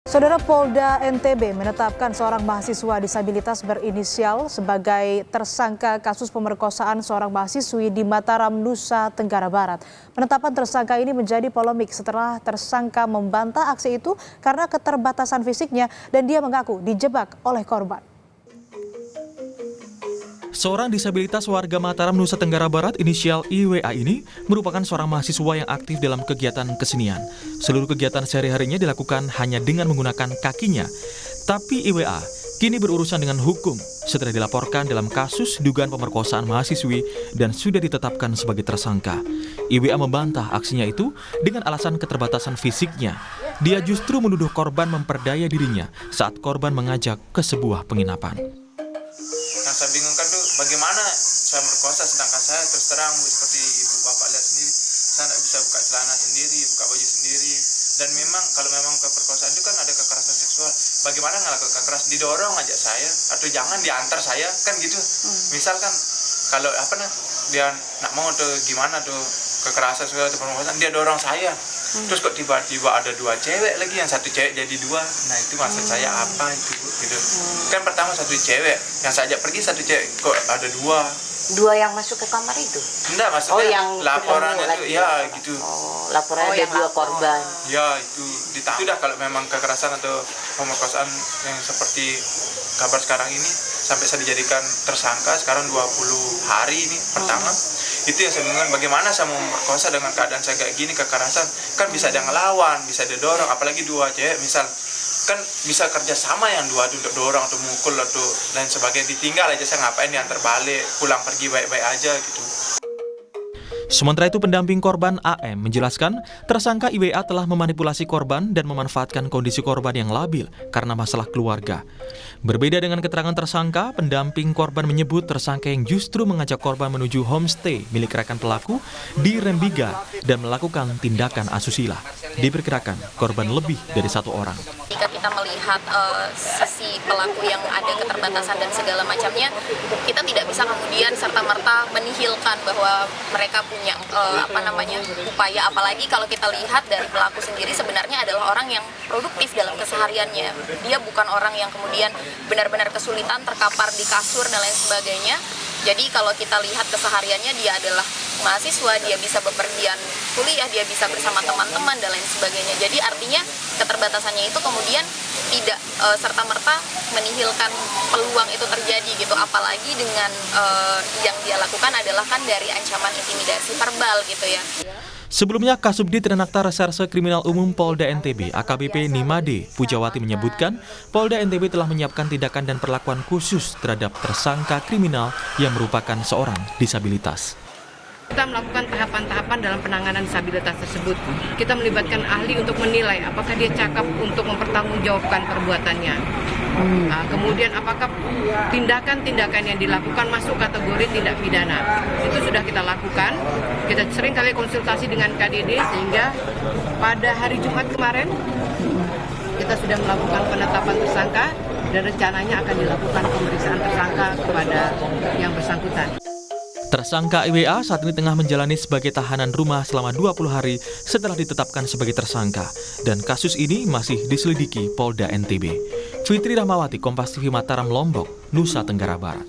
Saudara, Polda NTB menetapkan seorang mahasiswa disabilitas berinisial sebagai tersangka kasus pemerkosaan seorang mahasiswi di Mataram, Nusa Tenggara Barat. Penetapan tersangka ini menjadi polemik setelah tersangka membantah aksi itu karena keterbatasan fisiknya dan dia mengaku dijebak oleh korban. Seorang disabilitas warga Mataram, Nusa Tenggara Barat inisial IWA ini merupakan seorang mahasiswa yang aktif dalam kegiatan kesenian. Seluruh kegiatan sehari-harinya dilakukan hanya dengan menggunakan kakinya. Tapi IWA kini berurusan dengan hukum setelah dilaporkan dalam kasus dugaan pemerkosaan mahasiswi dan sudah ditetapkan sebagai tersangka. IWA membantah aksinya itu dengan alasan keterbatasan fisiknya. Dia justru menuduh korban memperdaya dirinya saat korban mengajak ke sebuah penginapan. Yang saya bingungkan tuh bagaimana saya merkosa sedangkan saya terus terang seperti Bapak lihat sendiri, saya tidak bisa buka celana sendiri, buka baju sendiri. Dan memang kalau memang keperkosaan itu kan ada kekerasan seksual. Bagaimana ngelakuin kekerasan, didorong aja saya atau jangan diantar saya kan gitu. Misalkan kalau dia nak mau tuh gimana tuh kekerasan seksual atau pemerkosaan, dia dorong saya. Terus kok tiba-tiba ada dua cewek lagi, yang satu cewek jadi dua. Nah itu maksud saya apa itu gitu. Kan pertama satu cewek, yang saya ajak pergi satu cewek, kok ada dua. Dua yang masuk ke kamar itu? Enggak, maksudnya yang laporan itu ya gitu. Laporan ada dua korban. Ya itu ditangkap. Sudah kalau memang kekerasan atau pemerkosaan yang seperti kabar sekarang ini sampai saya dijadikan tersangka sekarang 20 hari ini pertama. Itu yang saya bingung, bagaimana saya mau memperkosa dengan keadaan saya kayak gini, kekerasan kan bisa dia ngelawan, bisa dia dorong, apalagi dua cewek misal kan bisa kerja sama yang dua untuk dorong atau mukul atau lain sebagainya, ditinggal aja saya ngapain diantar balik, pulang pergi baik-baik aja gitu. Sementara itu pendamping korban AM menjelaskan tersangka IWA telah memanipulasi korban dan memanfaatkan kondisi korban yang labil karena masalah keluarga. Berbeda dengan keterangan tersangka, pendamping korban menyebut tersangka yang justru mengajak korban menuju homestay milik rekan pelaku di Rembiga dan melakukan tindakan asusila. Diperkirakan korban lebih dari satu orang. Jika kita melihat sisi pelaku yang ada keterbatasan dan segala macamnya, kita tidak bisa kemudian serta-merta menihilkan bahwa mereka punya upaya, apalagi kalau kita lihat dari pelaku sendiri sebenarnya adalah orang yang produktif dalam kesehariannya. Dia bukan orang yang kemudian benar-benar kesulitan terkapar di kasur dan lain sebagainya. Jadi kalau kita lihat kesehariannya, dia adalah mahasiswa, dia bisa bepergian kuliah, dia bisa bersama teman-teman dan lain sebagainya. Jadi artinya keterbatasannya itu kemudian tidak serta-merta menihilkan peluang itu terjadi gitu. Apalagi dengan yang dia lakukan adalah kan dari ancaman intimidasi verbal gitu ya. Sebelumnya, Kasubdit Renakta Reserse Kriminal Umum Polda NTB AKBP Nimade Pujawati menyebutkan Polda NTB telah menyiapkan tindakan dan perlakuan khusus terhadap tersangka kriminal yang merupakan seorang disabilitas. Kita melakukan tahapan-tahapan dalam penanganan disabilitas tersebut. Kita melibatkan ahli untuk menilai apakah dia cakap untuk mempertanggungjawabkan perbuatannya. Kemudian apakah tindakan-tindakan yang dilakukan masuk kategori tindak pidana. Itu sudah kita lakukan. Kita sering kali konsultasi dengan KDD sehingga pada hari Jumat kemarin kita sudah melakukan penetapan tersangka dan rencananya akan dilakukan pemeriksaan tersangka kepada yang bersangkutan. Tersangka IWA saat ini tengah menjalani sebagai tahanan rumah selama 20 hari setelah ditetapkan sebagai tersangka. Dan kasus ini masih diselidiki Polda NTB. Fitri Rahmawati, Kompas TV Mataram, Lombok, Nusa Tenggara Barat.